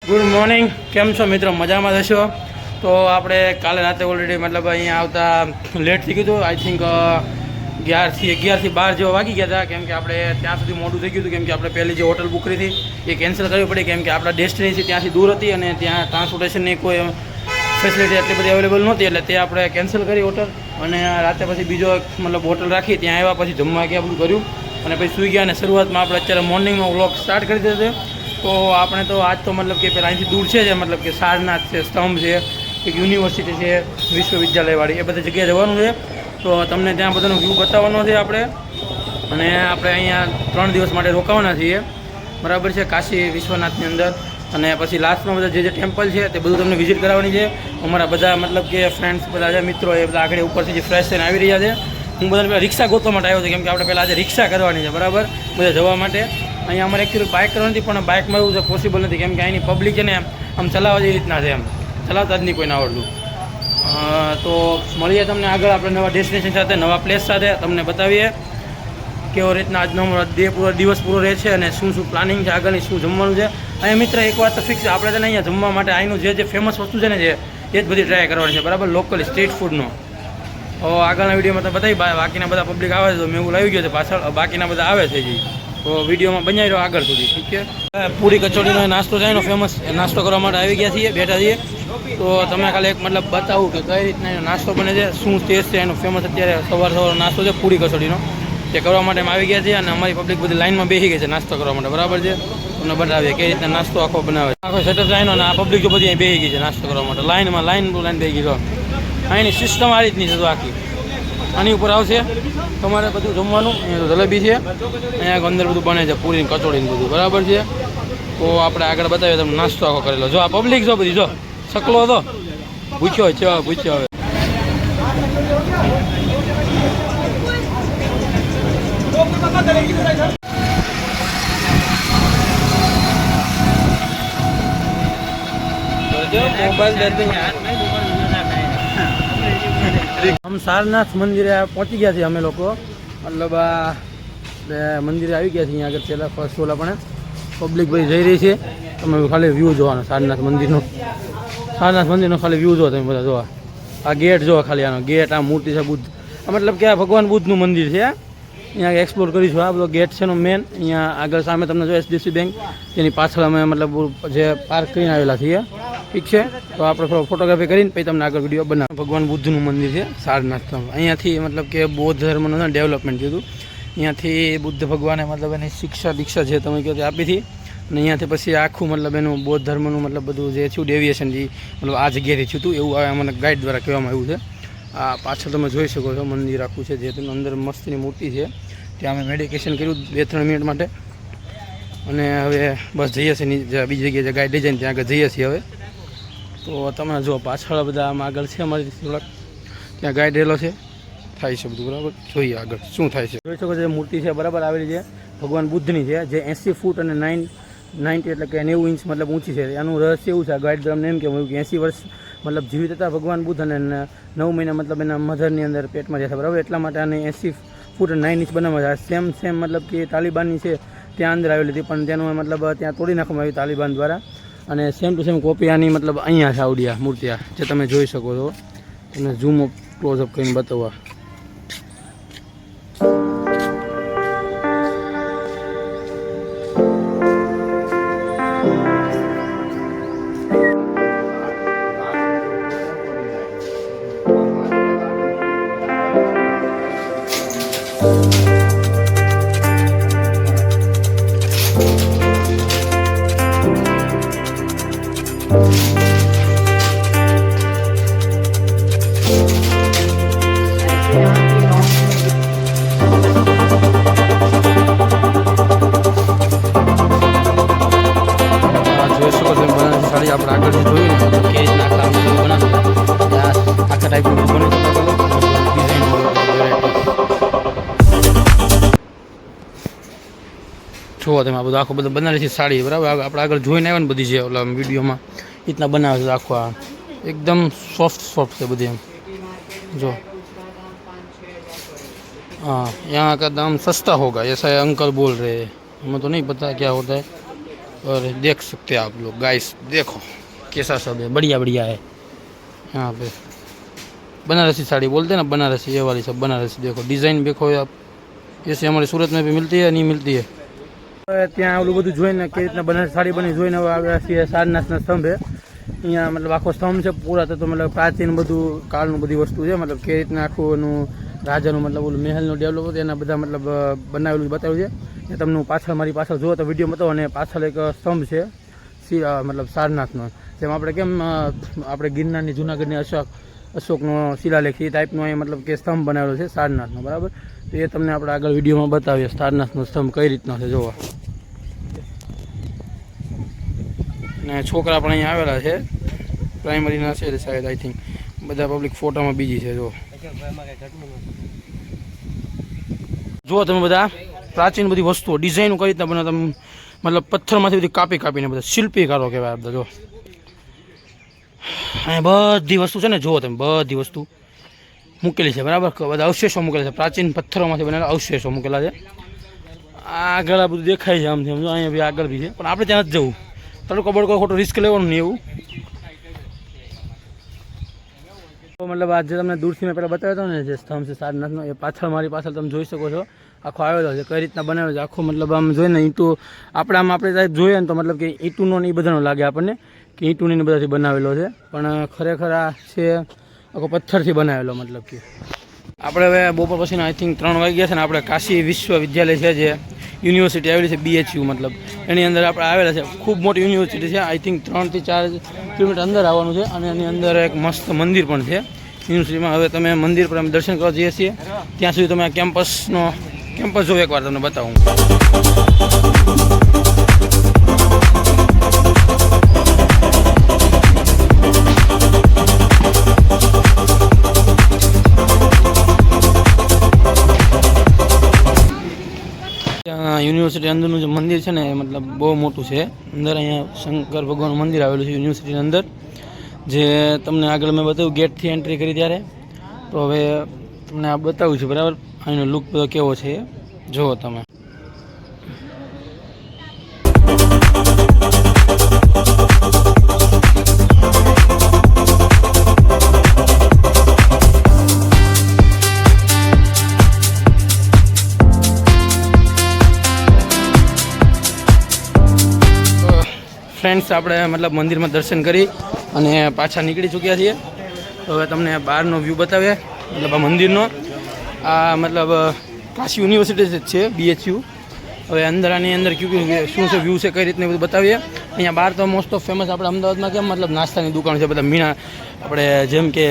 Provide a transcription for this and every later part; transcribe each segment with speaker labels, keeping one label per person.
Speaker 1: Good morning, કેમ છો મિત્રો? મજામાં થશો? તો આપણે કાલે રાતે ઓલરેડી મતલબ અહીંયા આવતા લેટ થઈ ગયું હતું. આઈ થિંક 11થી 12 જેવા વાગી ગયા હતા, કેમ કે આપણે ત્યાં સુધી મોડું થઈ ગયું હતું, કેમ કે આપણે પહેલી જે હોટલ બુક કરી હતી એ કેન્સલ કરવી પડી, કેમ કે આપણા ડેસ્ટિનેશન ત્યાંથી દૂર હતી અને ત્યાં ટ્રાન્સપોર્ટેશનની કોઈ ફેસિલિટી એટલી બધી અવેલેબલ નહોતી, એટલે તે આપણે કેન્સલ કરી હોટલ. અને રાતે પછી બીજો મતલબ હોટલ રાખી, ત્યાં આવ્યા, પછી જમવા ગયા, બધું કર્યું અને પછી સૂઈ ગયા. અને શરૂઆતમાં આપણે અત્યારે મોર્નિંગમાં વ્લોગ સ્ટાર્ટ કરી દીધો. તો આપણે તો આજ તો મતલબ કે પહેલાં અહીંથી દૂર છે, મતલબ કે સારનાથ છે, સ્તંભ છે, એક યુનિવર્સિટી છે વિશ્વવિદ્યાલયવાળી, એ બધી જગ્યાએ જવાનું છે. તો તમને ત્યાં બધાનો વ્યૂ બતાવવાનો છે આપણે. અને આપણે અહીંયા 3 દિવસ માટે રોકાવાના છીએ, બરાબર છે, કાશી વિશ્વનાથની અંદર. અને પછી લાસ્ટમાં બધા જે ટેમ્પલ છે તે બધું તમને વિઝિટ કરાવવાની છે. અમારા બધા મતલબ કે ફ્રેન્ડ્સ, બધા જે મિત્રો એ બધા આગળ ઉપરથી જે ફ્રેશ થઈને આવી રહ્યા છે. હું બધાને રિક્ષા ગોતવા માટે આવ્યો હતો, કેમ કે આપણે પહેલાં આજે રિક્ષા કરવાની છે, બરાબર, બધા જવા માટે. અહીંયા અમારે એકચ્યુઅલી બાઇક કરવાની હતી, પણ બાઇકમાં એવું છે પોસિબલ નથી, કેમ કે અહીંની પબ્લિક છે ને આમ ચલાવવા જેવી રીતના છે, એમ ચલાવતા જ નહીં કોઈને આવડતું. તો મળીએ તમને આગળ આપણે નવા ડેસ્ટિનેશન સાથે, નવા પ્લેસ સાથે તમને બતાવીએ કેવો રીતના આજનો પૂરો દિવસ પૂરો રહે છે અને શું પ્લાનિંગ છે આગળની, શું જમવાનું છે. અહીંયા મિત્ર એક વાત તો ફિક્સ છે, આપણે છે ને અહીંયા જમવા માટે અહીંનું જે ફેમસ વસ્તુ છે ને એ જ બધી ટ્રાય કરવાની છે, બરાબર, લોકલ સ્ટ્રીટ ફૂડનો. આગળના વિડીયોમાં તો બતાવી, બાકીના બધા પબ્લિક આવે છે તો મેં એવું લાવી ગયો છે પાછળ, બાકીના બધા આવે છે જી. તો વિડીયોમાં બનાવી રહ્યો આગળ સુધી, ઠીક છે. પૂરી કચોરીનો નાસ્તો છે એનો ફેમસ, નાસ્તો કરવા માટે આવી ગયા છીએ, બેઠા છીએ. તો તમે ખાલી એક મતલબ બતાવું કે કઈ રીતના એનો નાસ્તો બને છે, શું ટેસ્ટ છે એનો ફેમસ. અત્યારે સવારનો નાસ્તો છે પૂરી કચોરીનો, તે કરવા માટે અમે આવી ગયા છીએ. અને અમારી પબ્લિક બધી લાઈનમાં બેસી ગઈ છે નાસ્તો કરવા માટે, બરાબર છે. તમને બતાવીએ કઈ રીતના નાસ્તો આખો બનાવે, આખો સેટઅપ લાઈનો. અને આ પબ્લિક જો બધી અહીં બેસી ગઈ છે નાસ્તો કરવા માટે, લાઈન બેસી ગઈ છે. અહીંની સિસ્ટમ આ રીતની છે તો આખી. આની ઉપર આવશે તમારે બધું જમવાનું. અહીંયા તો જલેબી છે, અહીંયા અંદર બધું બને છે, પૂરી કચોડી બધું, બરાબર છે. તો આપણે આગળ બતાવીએ તમને નાસ્તો આખો કરેલો. જો આ પબ્લિક જો બધી, જો શકલો હતો, ભૂખ્યો છે, ભૂખ્યો હવે. આમ સારનાથ મંદિરે પહોંચી ગયા છીએ અમે લોકો, મતલબ આ મંદિરે આવી ગયા છીએ. અહીંયા આગળ પહેલાં ફર્સ્ટ ફ્લોર આપણે પબ્લિક બધી જઈ રહી છે. તમે ખાલી વ્યૂ જોવાનો સારનાથ મંદિરનો ખાલી વ્યૂ જો તમે બધા જોવા. આ ગેટ જોવા, ખાલી આનો ગેટ, આ મૂર્તિ છે બુદ્ધ, મતલબ કે આ ભગવાન બુદ્ધનું મંદિર છે. અહીંયા એક્સપ્લોર કરીશું. આ બધો ગેટ છે એનો મેન. અહીંયા આગળ સામે તમને જો HDFC બેંક, તેની પાછળ અમે મતલબ જે પાર્ક કરીને આવેલા છીએ, ઠીક છે. તો આપણે ફોટોગ્રાફી કરીને પછી તમને આગળ વિડીયો બનાવ. ભગવાન બુદ્ધનું મંદિર છે સારનાથ. અહીંયાથી મતલબ કે બૌદ્ધ ધર્મનું ડેવલપમેન્ટ થયું હતું. અહીંયાથી બુદ્ધ ભગવાને મતલબ એની શિક્ષા દીક્ષા જે તમે કહો તે આપી હતી. અને અહીંયાથી પછી આખું મતલબ એનું બૌદ્ધ ધર્મનું મતલબ બધું જે થયું ડેવિએશન જે મતલબ આ જગ્યાએથી થયું હતું, એવું મને ગાઈડ દ્વારા કહેવામાં આવ્યું છે. આ પાછળ તમે જોઈ શકો છો મંદિર આખું છે, જે તેનું અંદર મસ્તની મૂર્તિ છે. ત્યાં અમે મેડિટેશન કર્યું 2-3 મિનિટ માટે. અને હવે બસ જઈએ છીએ બીજી જગ્યાએ ગાઈડ લઈ જઈને ત્યાં આગળ જઈએ છીએ હવે. તો તમે જો પાછળ બધા આમ આગળ છે અમારી થોડાક, ત્યાં ગાઈડ રહેલો છે, થાય છે બધું, બરાબર. જોઈએ આગળ શું થાય છે. જોઈ શકો છો મૂર્તિ છે, બરાબર, આવેલી છે ભગવાન બુદ્ધની છે, જે 80 ફૂટ અને 90 એટલે કે 90 ઇંચ મતલબ ઊંચી છે. એનું રહસ્ય એવું છે, ગાઈડ તમને એમ કહેવાયું કે 80 વર્ષ મતલબ જીવિત હતા ભગવાન બુદ્ધ, અને 9 મહિના મતલબ એના મધરની અંદર પેટમાં જતા, બરાબર. એટલા માટે આને 80 ફૂટ અને 9 ઇંચ બનાવવામાં આવે. સેમ મતલબ કે તાલિબાનની છે ત્યાં અંદર આવેલી હતી, પણ તેનું મતલબ ત્યાં તોડી નાખવામાં આવ્યું તાલિબાન દ્વારા. અને સેમ ટુ સેમ કોપી આની મતલબ અહીંયા છે આવડિયા મૂર્તિ, જે તમે જોઈ શકો છો. તમને ઝૂમ અપ ક્લોઝઅપ કરીને બતાવવા. આપણે આગળ જોયું ને કે રીતના કામ બનાવશે, આખા ટાઈપનું બને ડિઝાઇન. જોવો તમે આ બધું આખું બધું બનાવે છે સાડી, બરાબર. આપણે આગળ જોઈને આવ્યા ને બધી છે ઓલા વિડીયોમાં, રીતના બનાવે છે આખું. આ एकदम सॉफ्ट है बधी जो। हाँ यहाँ का दाम सस्ता होगा ऐसा अंकल बोल रहे हैं, हमें तो नहीं पता क्या होता है। और देख सकते हैं आप लोग गाइस, देखो कैसा सब है, बढ़िया बढ़िया है। यहाँ पे बनारसी साड़ी बोलते हैं ना, बनारसी, ये वाली सब बनारसी। देखो डिज़ाइन देखो आप, जैसे हमारे सूरत में भी मिलती है, नहीं मिलती है। ત્યાં ઓલું બધું જોઈને કે રીતના બનારસી સાડી બની જોઈને હવે આવ્યા છીએ સારનાથના સ્તંભે। અહીંયા મતલબ આખો સ્તંભ છે પૂરા, તો મતલબ પ્રાચીન બધું કાળનું બધી વસ્તુ છે, મતલબ કે રીતના આખું એનું રાજાનું મતલબ ઓલું મહેલનું ડેવલપ હતું એના બધા મતલબ બનાવેલું બતાવ્યું છે। એ તમને પાછળ મારી પાછળ જુઓ તો વિડીયો બતાવો, અને પાછળ એક સ્તંભ છે મતલબ સારનાથનો, જેમ આપણે કેમ આપણે ગિરનારની જૂનાગઢની અશોકનો શિલાલેખ એ ટાઈપનો અહીંયા મતલબ કે સ્તંભ બનાવેલો છે સારનાથનો, બરાબર। તો એ તમને આપણે આગળ વિડીયોમાં બતાવીએ સારનાથનો સ્તંભ કઈ રીતનો છે જોવા। ને છોકરા પણ અહીંયા આવેલા છે, પ્રાઇમરીના છે શાયદ, આઈ થિંક બધા પબ્લિક ફોટામાં બીજી છે। જુઓ તમે બધા પ્રાચીન બધી વસ્તુઓ ડિઝાઇનો કઈ રીતના બનાવે, તમે મતલબ પથ્થરમાંથી બધી કાપી કાપીને બધા શિલ્પીકારો કહેવાય બધા। જો અહીંયા બધી વસ્તુ છે ને, જુઓ તમે બધી વસ્તુ મૂકેલી છે, બરાબર। બધા અવશેષો મૂકેલા છે, પ્રાચીન પથ્થરોમાંથી બનેલા અવશેષો મૂકેલા છે। આગળ આ બધું દેખાય છે આમથી, સમજો અહીંયા બી આગળ બી છે, પણ આપણે ત્યાં જ જવું, તડકો બડકો ખોટો રિસ્ક લેવાનું નહીં એવું। મતલબ આજે તમને દૂરથી મેં પહેલાં બતાવ્યો હતો ને જે સ્તંભ છે સારનાથનો, એ પાછળ મારી પાછળ તમે જોઈ શકો છો આખો આવેલો છે, કઈ રીતના બનાવેલો છે આખો, મતલબ આમ જોઈએ ને ઈંટો આપણે આમ આપણે સાહેબ જોઈએ ને તો મતલબ કે ઈંટુનો ને એ બધાનો લાગે આપણને કે ઈંટુની બધાથી બનાવેલો છે, પણ ખરેખર આ છે આખો પથ્થરથી બનાવેલો। મતલબ કે આપણે હવે બપોર પછીના આઈ થિંક 3 વાગ્યા છે ને, આપણે કાશી વિશ્વવિદ્યાલય છે જે યુનિવર્સિટી આવેલી છે BHU, મતલબ એની અંદર આપણે આવેલા છે। ખૂબ મોટી યુનિવર્સિટી છે, આઈ થિંક 3 થી 4 કિલોમીટર અંદર આવવાનું છે, અને એની અંદર એક મસ્ત મંદિર પણ છે યુનિવર્સિટીમાં। હવે તમે મંદિર પર અમે દર્શન કરવા જઈએ છીએ, ત્યાં સુધી તમે કેમ્પસ જો એકવાર તમને બતાવું। યુનિવર્સિટી અંદરનું જે મંદિર છે ને એ મતલબ બહુ મોટું છે અંદર, અહીંયા શંકર ભગવાનનું મંદિર આવેલું છે યુનિવર્સિટીની અંદર, જે તમને આગળ મેં બતાવ્યું ગેટથી એન્ટ્રી કરી ત્યારે। તો હવે તમને આ બતાવું છું, બરાબર। અહીંનો લુક બધો કેવો છે જુઓ તમે। ફ્રેન્ડ્સ આપણે મતલબ મંદિરમાં દર્શન કરી અને પાછા નીકળી ચૂક્યા છીએ। તો હવે તમને બહારનો વ્યૂ બતાવીએ, મતલબ આ મંદિરનો। આ મતલબ કાશી યુનિવર્સિટી જ છે BHU। હવે અંદર આની અંદર શું છે વ્યૂ છે કઈ રીતને બધું બતાવીએ। અહીંયા બહાર તો મોસ્ટ ઓફ ફેમસ આપણે અમદાવાદમાં કેમ મતલબ નાસ્તાની દુકાન છે બધા મીણા, આપણે જેમ કે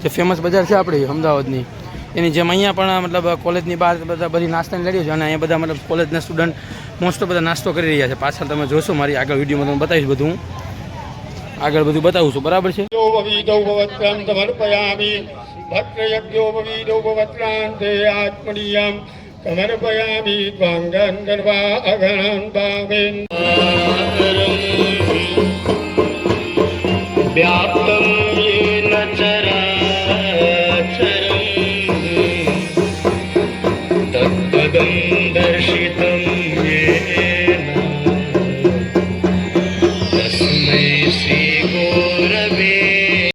Speaker 1: જે ફેમસ બજાર છે આપણી અમદાવાદની એની જેમ અહીંયા પણ મતલબ કોલેજની બહાર બધા બધી નાસ્તાની લડીઓ છે, અને અહીંયા બધા મતલબ કોલેજના સ્ટુડન્ટ મોસ્ટ ઓફ બધા નાસ્તો કરી રહ્યા છે। પાછળ તમે જોશો મારી આગળ વિડીયોમાં તમને બતાવીશ, બધું આગળ બધું બતાવું છું, બરાબર છે।
Speaker 2: व्याप्तं